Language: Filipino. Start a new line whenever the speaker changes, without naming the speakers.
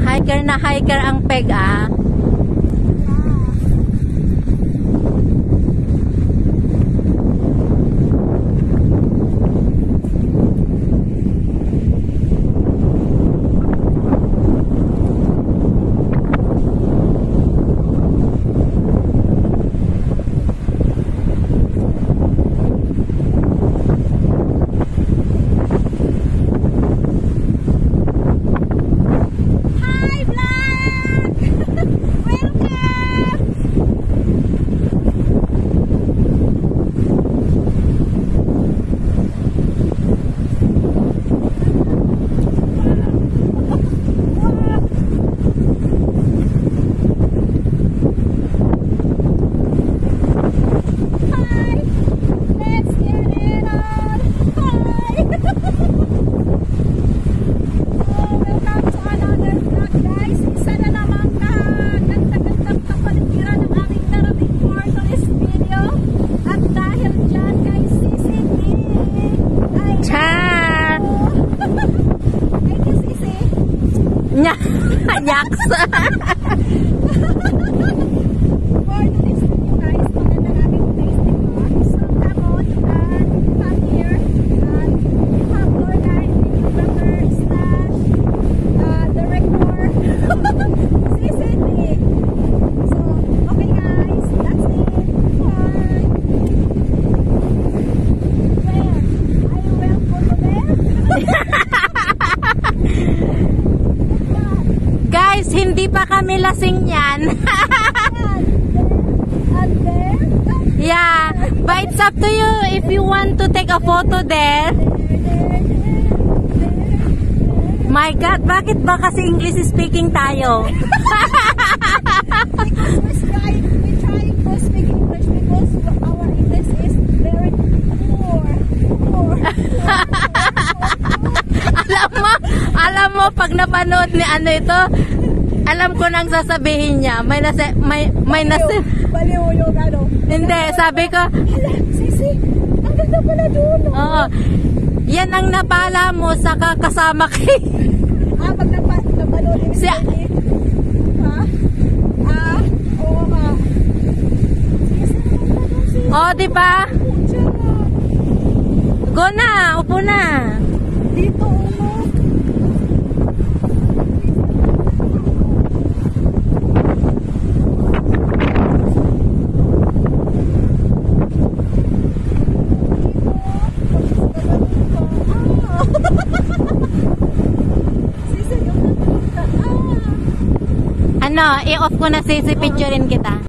Hiker na hiker ang peg ah. Yaks. Guys, hindi pa kami lasing yan. Yeah, but it's up to you if you want to take a photo there. My God, bakit ba kasi English speaking tayo? Alam mo, pag napanood ni ano ito, alam ko nang sasabihin niya. May nasa...
Baliw yung ano.
Hindi, sabi ko...
Sisi, ang ganda pala doon.
Oo. Yan ang napala mo sa kasama kay...
Pag napanood ni
Si...
Ha? Oo nga.
Oh, di ba? Go na, upo na.
Dito,
Ano, i-off ko na picturein kita.